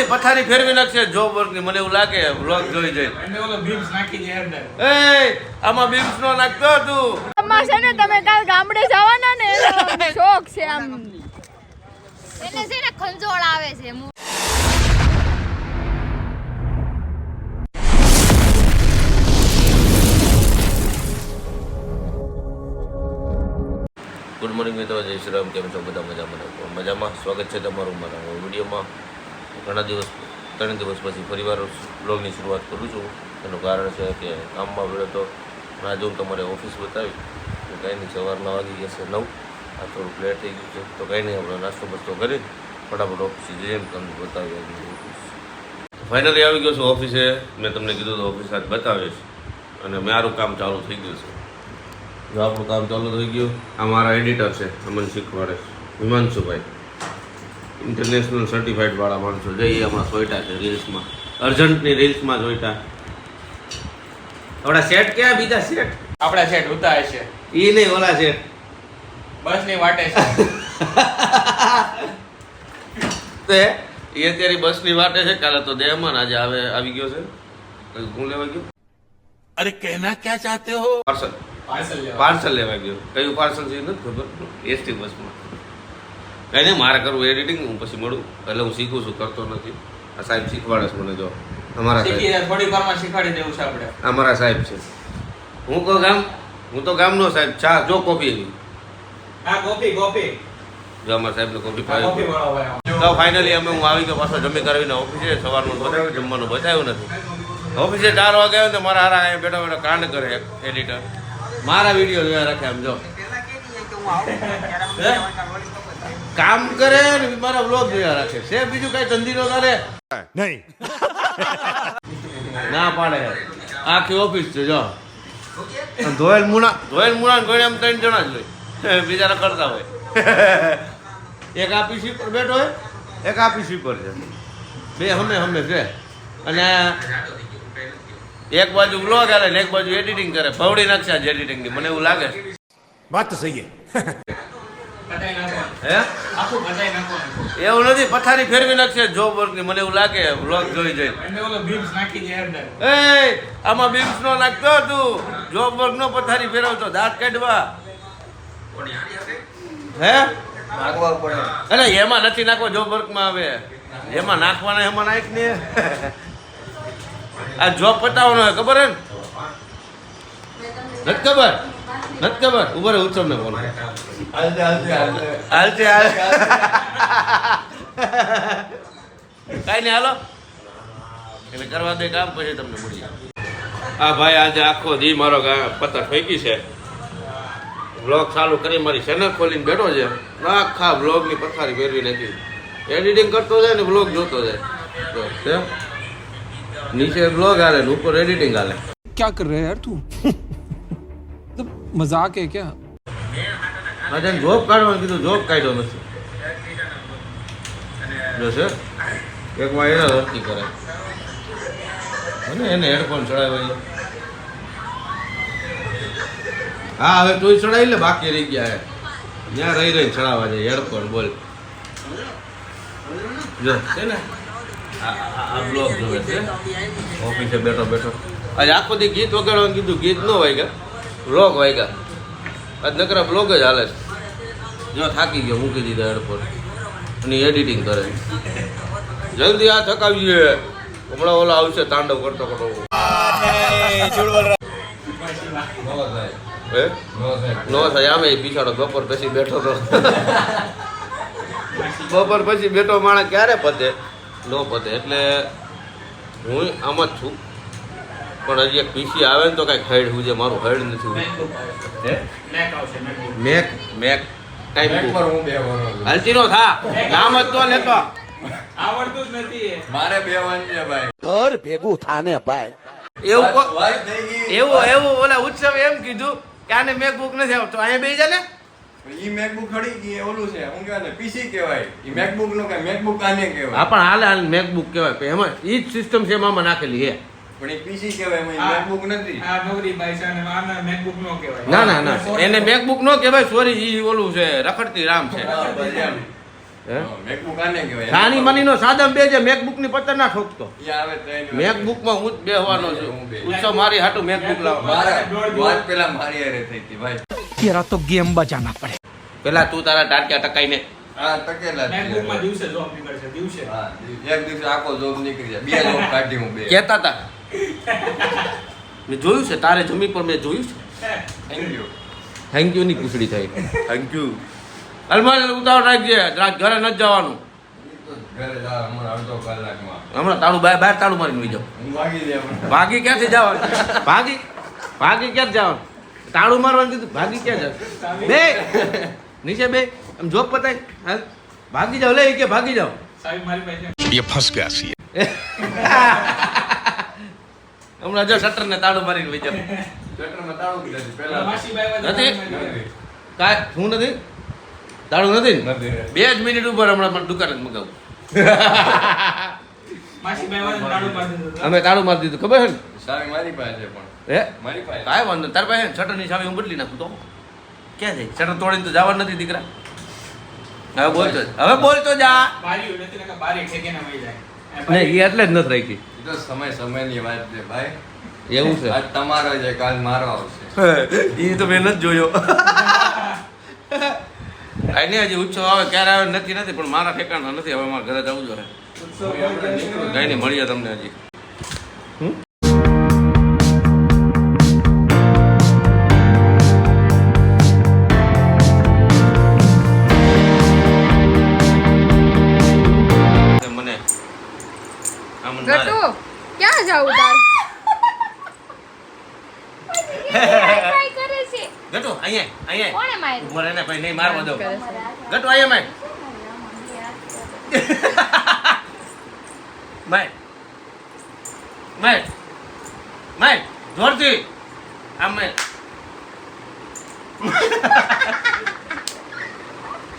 નથી પથારી ફેરવી નાખશે જોબ વર્કની મને એવું લાગે વ્લોગ જોઈ જઈ આમાં બીમ્સ નો નાખતો તું છે ને તમે કાલ ગામડે જવાના ને શોખ છે આમ એને છે ને ખંજોળ આવે છે ગુડ મોર્નિંગ મિત્રો જય શ્રી રામ કેમ છો બધા મજામાં સ્વાગત છે તમારું મારા વિડીયોમાં ઘણા દિવસ 3 દિવસ પછી ફરીવાર બ્લોગની શરૂઆત કરું છું એનું કારણ છે કે કામમાં વેળો તો આજે હું તમારે ઓફિસ બતાવી તો કંઈ નહીં સવારના વાગી ગયા છે 9 આ થોડુંક લેટ થઈ ગયું છે તો કંઈ નહીં આપણે નાસ્તો બસ્તો કરી ફટાફટ ઓફિસે જઈને તમને બતાવી ફાઇનલી આવી ગયો છું ઓફિસે મેં તમને કીધું તો ઓફિસ આજ બતાવીશ અને મારું કામ ચાલુ થઈ ગયું છે જો આપણું કામ ચાલુ થઈ ગયું આ મારા એડિટર છે અમને શીખવાડે હિમાંશુભાઈ ઇન્ટરનેશનલ સર્ટિફાઈડ વાળા માણસો જઈએ હમણાં જોઈતા છે રીલ્સમાં અર્જન્ટની રીલ્સમાં જોઈતા આપણા સેટ ક્યાં બીજા સેટ આપણા સેટ ઉતા છે ઈ નહીં ઓલા સેટ બસ ની વાટે છે તે એ અત્યારે બસની વાટે છે કાલે તો દેહમાન આજે આવી ગયો છે હું લેવા ગયો अरे कहना क्या चाहते हो પાર્સલ લેવા ગયો કયું પાર્સલ છે એ નથી ખબર એસટી બસમાં કંઈ નહીં મારે કરવું એડિટિંગ હું પછી મળું એટલે હું શીખું છું કરતો નથી આ સાહેબ શીખવાડે છે મને જો અમારા સાહેબ થોડી વારમાં શીખવાડી દેવું છે આપણે અમારા સાહેબ છે હું તો ગામનો સાહેબ ચા જો કોફી એવી હા કોફી જો અમારા સાહેબને કોફી કોફી પાવી વાળો ભાઈ તો ફાઇનલી અમે હું આવી ગયો પાછો જમી કરાવીને ઓફિસે સવારનું બતાવ્યું જમવાનું બતાવ્યું નથી ઓફિસે 4 વાગે આવ્યો ને મારા હારા અહીંયા બેઠા બેઠા કાંડ કરે એડિટર મારા વિડીયો જોયા રાખે આમ જો કામ કરે ને મારા વ્લોગ જોયા રાખે છે બીજું કઈ ધંધી નો કરે नहीं ના પાડે આખી ઓફિસ છે જો ધોયેલ મુના ને ઘણી આમ 3 જણા જ હોય બીજા કરતા હોય એક આ પીસી પર બેઠો હોય એક આ પીસી પર છે બે હમે છે અને એક બાજુ વ્લોગ હાલે ને એક બાજુ એડિટિંગ કરે ફવડી નાખશે આજ એડિટિંગ ની મને એવું લાગે बात तो सही है હે આખું બધાય નાખવાનું એવું નથી પથારી ફેરવી નાખશે જોબ વર્ક ની મને એવું લાગે વ્લોગ જોઈ જઈ એને ઓલો બીમ્સ નાખી દે અંદર આમાં બીમ્સ નો નાખતો તું જોબ વર્ક નો પથારી ફેરવતો દાંત કાઢવા હે નાખવા પડે અરે એમાં નથી નાખવો જોબ વર્ક માં આવે એમાં નાખવાના એમાં નાખ ને આ જોબ પતાવવાનો હોય ખબર હે ને નથી ખબર ઉભા ઉત્સવ ને બોલો હાલતે કઈ નહીં હાલો એટલે કરવા દે કામ પછી તમને મળી આ ભાઈ આજે આખો દી મારો પત્તા ફેંકી છે વ્લોગ ચાલુ કરી મારી ચેનલ ખોલીને બેઠો છે આખા વ્લોગની પથારી ફેરવી નાખી એડિટિંગ કરતો જાય ને વ્લોગ જોતો જાય નીચે વ્લોગ હાલે ને ઉપર એડિટિંગ હાલે क्या कर रहे हैं यार तू तो मजाक है क्या આજે જોબ કાઢવાનું કીધું જોબ કાઢ્યો નથી જોશે એક વાર એને વર્તી કરે અને એને હેડફોન ચડાવ્યા હા હવે તું ચડાવી લે બાકી રહી ગયા હે ત્યાં રહી ચડાવવા જાય હેડફોન બોલ જો છે ને આ બ્લોગ જોવે છે ઓફિસે બેઠો આજે આખો દી ગીત વગાડવાનું કીધું ગીત ન વાગ્યા બ્લોગ વાગ્યા આજ નકરા બ્લોગ જ હાલે છે જો થાકી ગયો મૂકી દીધા હેડફોન અને એડિટિંગ કરે જલ્દી આ થકાવીએ હમણાં ઓલા આવશે તાંડવ કરતો નો થાય આમે પીછાડો બપોર પછી બેઠો તો બપોર પછી બેઠો માણસ ક્યારે પતે નો પતે એટલે હું આમ જ છું પણ હજી એક પીસી આવે ને તો કઈ હાઈડ હું જે મારું હાઈડ નથી મેક ટાઈમ હાલતી નો થા નામ જ તો લેતો આવડતું જ નથી मारे बेवन છે ભાઈ घर भेगू थाने भाई એવું ઓલા ઉત્સવ એમ કીધું કે આને મેકબુક નથી આવતો અહીંયા બેસી જા ને ઈ મેકબુક ખડી ગઈ ઓલું છે હું કહેવાય ને પીસી કહેવાય ઈ મેકબુક નો કે મેકબુક આને કહેવાય હા પણ હાલ મેકબુક કહેવાય એમાં ઈ જ સિસ્ટમ છે એમાં નાખેલી હે પણ ઈ પીસી કહેવાય એમાં મેકબુક નથી આ નોકરી ભાઈ છે અને આને મેકબુક નો કહેવાય ના એને મેકબુક નો કહેવાય સોરી ઈ ઓલું છે રખડતી રામ છે હે મેકબુક આને કહેવાય. સાની મનીનો સાદમ બે છે મેકબુક ની પત્તર ના ઠોકતો ઈ આવે તો એની મેકબુક માં હું જ બેહવાનો છું ઉત્સવ મારી હાટું મેકબુક લાવવા મારા વાત પેલા મારી હારે થઈ હતી ભાઈ. तेरा तो गेम बजाना पड़े. પેલા તું તારા ટાંટિયા ટકાઈને હા ટકેલા જ છે. MacBook માં દિવસે જોબ નીકળશે દિવસે. હા એક દિવસે આખો જોબ નીકળી જાય. 2 જોબ કાઢી હું 2. કહેતા હતા મેં જોયું છે તારે જમી પર મેં જોયું છે થેન્ક યુ. થેન્ક યુ ની પૂછડી થઈ થેન્ક યુ અલમાર ઉતાવળ રાખજે ઘરે નથી જવાનું ઘરે જા હમણાં અડધો કલાકમાં. હમણાં તાળું બહાર તાળું મારીને વહી જાવ હું વાગી જાય હમણાં. ભાગી ક્યાંથી જવાનું ભાગી ક્યાં જવાનું તાળું મારવાનું કીધું ભાગી ક્યાં જાવ બે નીચે બે આમ જોબ પતાય હાલ ભાગી જાવ લે કે ભાગી જાવ સાહેબ મારી પાસે ये फंस गया सी. હમણાં જો શટર ને તાળું મારીને વહી જાવ શટરમાં તાળું કીધું છે પહેલા. માસીબાઈ વાળા નથી? નથી. કાંઈ શું નથી તાળું નથી ને? નથી. 2 જ મિનિટ ઉપર હમણાં મને દુકાન જ મગાવું માસીબાઈ વાળા તાળું મારી દીધું. અમે તાળું મારી દીધું ખબર છે ને સાવી મારી પાસે છે પણ. હે મારી પાસે. કાંઈ વાંધો નહીં. તાર પાસે શટર ની ચાવી હું બદલી નાખું તો ક્યાં જાય શટર તોડીને તો જવાનું નથી દીકરા હવે બોલતો જા બારી નથી નકર બારી ઠેકેને વહી જાય. નહીં એ એટલે જ નથી રાખી ઈ તો સમયની વાત છે ભાઈ. એવું છે આજ તમારો છે કાલ મારો આવશે. એ તો મેં નથી જોયો આને હજી ઉત્સવ આવે ક્યારે આવે નથી પણ મારા ઠેકાણા નથી હવે મારા ઘરે જવું જોઈએ કઈ નહીં મળીએ તમને હજી મને ગટુ ક્યાં જાવ તાર ટ્રાય કરે છે. ગટુ અહીંયા કોણે માર્યું? ઉભો રહે ને ભાઈ નહીં મારવા દો કરે છે. ગટુ અહીંયા માય જોરથી આમ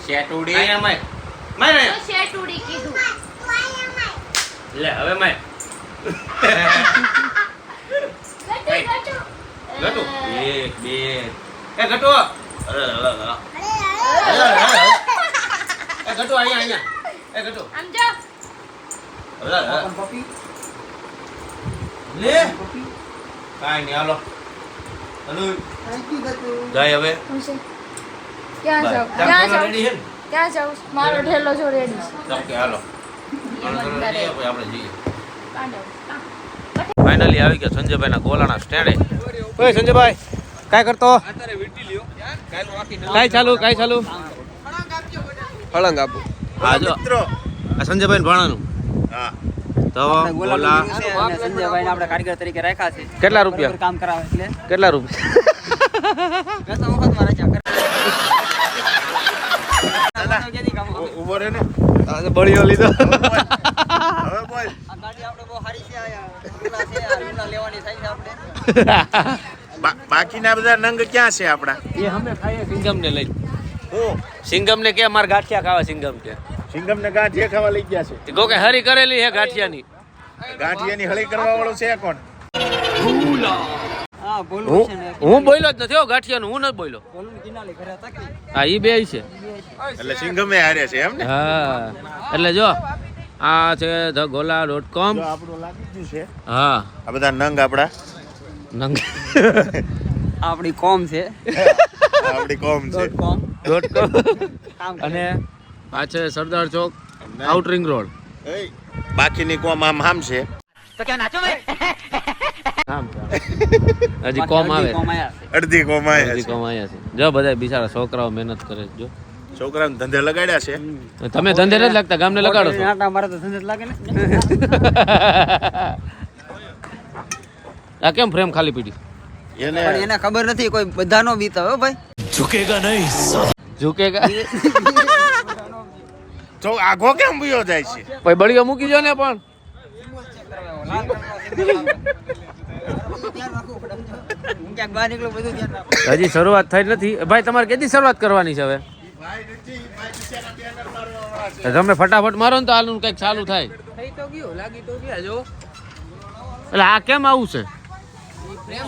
શેટુડી અહીંયા માય તો શેટુડી કીધું. લે હવે માય ગટુ. ગટુ 1 2 એ ગટુ અરે એ ગટુ અહીંયા એ ગટુ આમ જો. લે કાઈ નહીં હાલો જાય હવે હું છે? ક્યાં જાવ રેડી છે ને ક્યાં જાવ મારો ઠેલો જો રેડી છે ચાલ કે હાલો આપણે જઈએ કાંડો. ફાઇનલી આવી ગયા સંજયભાઈના ગોલાના સ્ટેન્ડે ઓય સંજયભાઈ કાય કરતો કાય ચાલુ ફળંગ આપો. હા જો આ સંજયભાઈ ભાણાનું હા તો ગોલા સંજયભાઈને આપણે કારીગર તરીકે રાખ્યા છે. કેટલા રૂપિયા બરાબર કામ કરાવે એટલે કેટલા રૂપિયા ગત વખતમાં રજા કરે. ઉભો રહે ને બળીઓ લીધો હવે બોલ આ ગાડી આપણે બહુ સારી છે. આ લૂના છે. આ લૂના લેવાની થાય છે આપણે. બાકીના બધા નંગ ક્યાં છે આપડા એ અમે ખાઈએ સિંગમ ને લઈ હું સિંગમ ને કે માર ગાંઠિયા ખાવા સિંગમ કે સિંગમ ને ગાંઠિયા ખાવા લઈ ગયા છે ગો કે હરી કરેલી હે ગાંઠિયાની ગાંઠિયાની હળી કરવા વાળો છે કોણ હા બોલવું છે ને. હું બોલ્યો જ નથી હો ગાંઠિયાનું હું નથી બોલ્યો બોલવું કિનાલી ઘરે તકલી. હા ઈ બે છે એટલે સિંગમે હારે છે એમ ને હા એટલે જો આ છે thegola.com જો આપણું લાગી ગયું છે હા આ બધા નંગ આપડા નંગ આપણી કોમ છે. આપડી કોમ છે .com .com કામ કરે. અને આ છે સરદાર ચોક આઉટ રિંગ રોડ એય, બાકીની કોમ આમ છે આમ હજી કોમ આવે કોમ આયા છે. અડધી કોમ આયા હજી છે કોમ આયા છે જો બધા બિચારા છોકરાઓ મહેનત કરે છે જો છોકરાને ધંધે લગાડ્યા છે તમે ધંધે નથી લાગતા ગામને લગાડો છો આટા મારે તો ધંધે જ લાગે ને. આ કેમ ફ્રેમ ખાલી પીડી એને પણ એને ખબર નથી કોઈ બધાનો બીત હવે ભાઈ. ઝુકેગા તો આઘો કેમ ભયો જાય છે ભાઈ બળીઓ મૂકી જો ને પણ હું ક્યાંક બહાર નીકળું બધું ધ્યાન રાખું. હજી શરૂઆત થઈ નથી ભાઈ તમારે કેટલી શરૂઆત કરવાની છે હવે તમે ફટાફટ મારો ને તો આનું કઈક ચાલુ થાય થઈ તો ગયું લાગી તો ગયા જો. એટલે આ કેમ આવું છે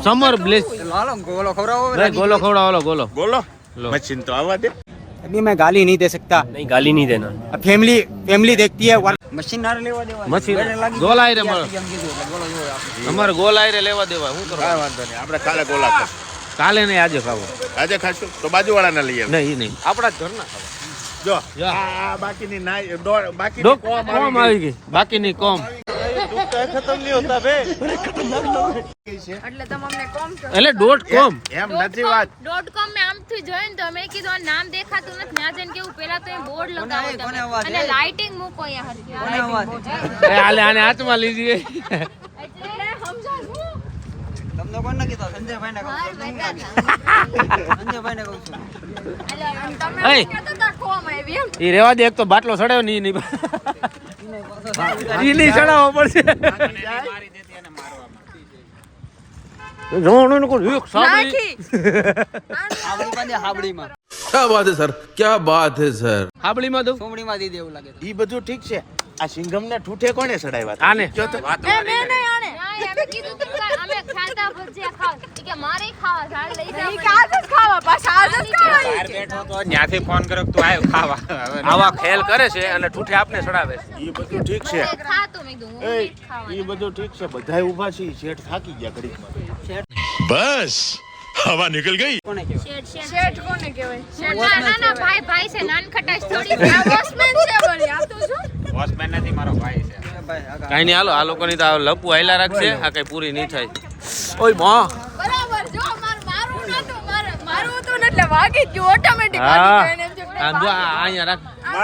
સમર બ્લેસ હાલો ગોલો ખવડાવો હવે. ગોલો ખવડાવો ગોલો બોલો લો. મશીન તો આવવા દે अभी मैं गाली नहीं दे सकता। नहीं गाली नहीं देना फैमिली देखती है। मशीन ना लेवा देवा મશીન ગોલાઈ રે અમારે ગોલાઈ રે લેવા દેવા હું કરવા કાંઈ વાંધો નહીં આપણે કાલે ગોલા ખાશું. કાલે નહીં આજે ખાવો આજે ખાશું તો બાજુવાળાને લઈ આવે. નહીં નહીં આપણા જ ઘરના ખાવા જો આ બાકીની ના બાકી કોમ આવી ગઈ બાકીની કોમ ખતમ નહીં હોતા બે એટલે તમે અમને કોમ છો એટલે .com એમ નથી વાત. .com મેં આમથી જોઈને તો મેં કીધું આ નામ દેખાતું નથી ત્યાં જઈને કેવું પેલા તો એ બોર્ડ લગાવો કોને તમે અવાજ અને હે? લાઇટિંગ મૂકો અહીંયા હરખી. કોને અવાજ? આલે આને હાથમાં લીધી એટલે સમજા હું તમને કોણ ના કીધું? સંજયભાઈને કહું હા, છું. બેટા હતા. સંજયભાઈને કહું છું. એટલે તમે એય. અમને કહેતા હતા કોમ આવી એમ એ રેવા દે એક તો બાટલો સડાયો નહીં નહીં ઈ નહીં સડાવવો પડશે જોણું નું કોણ એક સાબરી નાખી હાબડીમાં क्या बात है सर क्या बात है सर હાબળીમાં દઉં સોમડીમાં દીધી એવું લાગે. ઈ બધું ઠીક છે. આ સિંઘમને ઠૂઠે કોણે ચડાવ્યા? આને એ મેં નહીં આને ના, અમે કીધું તું કે અમે ખાતા ભજીયા ખાવ ઈ કે મારે ખાવા ઝાડ લઈ જાવ ઈ કાજ જ ખાવા પાછા આજ જ ખાવા ત્યાંથી ફોન કર્યો તું આવ્યો ખાવા આવા ખેલ કરે છે અને ઠૂઠે આપને સડાવે છે ઈ બધું ઠીક છે. ખાતું મેં કીધું હું એ નહીં ખાવા ઈ બધું ઠીક છે. બધાય ઊભા છે. શેઠ થાકી ગયા ઘડીકમાં. બસ હવા નીકળ ગઈ. કોને કહેવાય? શેઠ શેઠ કોને કહેવાય શેઠ ના ના ના ભાઈ ભાઈ છે નાનખટાઈ થોડી આ વોચમેન છે વળી આ તો શું વોચમેન નથી મારો ભાઈ છે ભાઈ, આગળ. કાંઈ નહીં હાલો આ લોકોની તો આ લપુ હાયલા રાખશે આ કઈ પૂરી નહીં થાય ઓય માં બરાબર જો મારું નતું મારું હતું ને એટલે વાગી ગયું ઓટોમેટિક હા વાગી ગયું એને એમ થયું કે આમ જો આ અહીંયા રાખ આ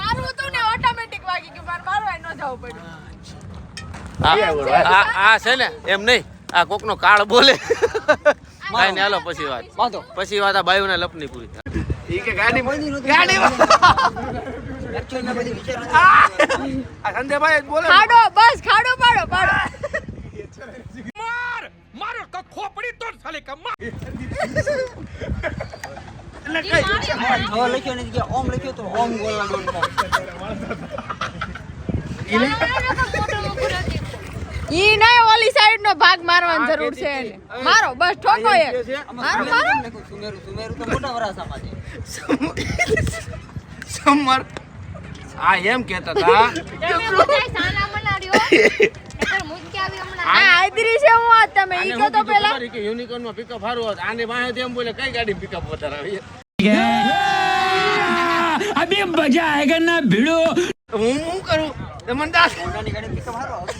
મારું હતું ને ઓટોમેટિક વાગી ગયું મારું ન જવું પડ્યું આ છે ને એમ નહીં આ કોકનો કાળ બોલે કાંઈ નહીં હાલો પછી વાત બાંધો. પછી વાત આ બાયુના લપની પૂરી થાય કોઈ દી નહોતું. Actually મેં બધી વિચાર્યું હતું. આ સંજયભાઈ બોલે ખાડો બસ ખાડો પાડો પાડો જો લખ્યો નથી કે ઓમ લખ્યો તો ઓમ બોલવા દો. ઈ નહીં ઓલી સાઈડ નો ભાગ મારવાની જરૂર છે એને મારો બસ ઠોકો એ મારો મારો સુમેરું સુમેરું તો મોટા વરાસામાં છે. સમર આ એમ કહેતા હતા તમે બધાય સાના મનાડ્યો એટલે મુજકે આવી હમણાં આ આદરી છે હું આ તમે ઈ કહો તો પેલા કે યુનિકોર્ન માં પિકઅપ સારું હોત આને વાહે એમ બોલે કઈ ગાડી પિકઅપ વધારે આવી अभी मजा आएगा ना भिड़ो હું કરું દમનદાસ મોટાની ગાડી પિકઅપ હારો આવે.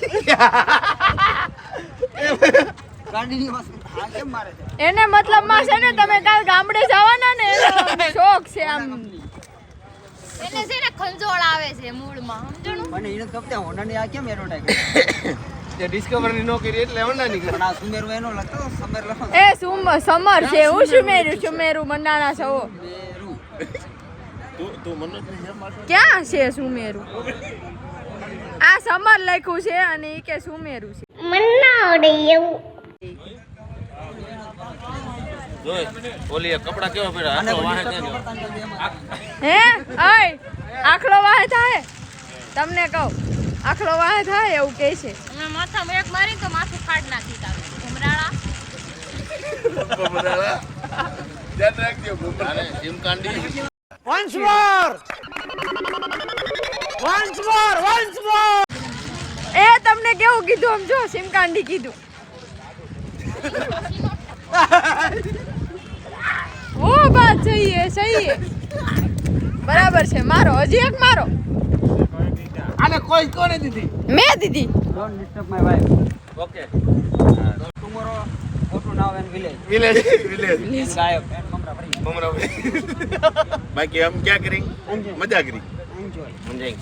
ગાડીની વસ્તુ આ કેમ મારે છે? એને મતલબ માં છે ને તમે કાલ ગામડે જવાના ને એનો શોખ છે આમ એને છે ને ખંજોળ આવે છે મૂળમાં સમજણું મને એને ખબર હોન્ડાની આ કેમ એરોટાઈ તે ડિસ્કવર ની નોકરી એટલે હોન્ડા ની પણ આ સુમેરું એનો લખતો સમેર લખો એ સમર છે હું સુમેરું મંડાણા છો સુમેરું. તું મનોજ ને જેમ મારશો. ક્યાં છે સુમેરું આ સમર લખ્યું છે અને ઈ કે સુમેરું છે જોઈ ઓલી કપડા કેવા પહેર્યા આટલો વાહે કેમ હે ઓય આખલો વાહે થાય તમને કહું આખલો વાહે થાય એવું કહે છે અમે માથામાં એક મારી તો માથું ફાડ નાખી તારું ઘુમરાળા ધ્યાન રાખજો ભૂપત. અરે સિમકાંડી એ તમને કેવું કીધું આમ જો સિમકાંડી કીધું ઓ બાત સહી હે બરાબર છે મારો હજી એક મારો આને કોઈ કોને દીધી મેં દીધી Don't disturb my wife. Okay Tomorrow go to now and village. Village village And ગાયબ and મમરા ભરી. મમરા બાકી હમ ક્યાં કરી મજા કરી Enjoy. મંજાઈ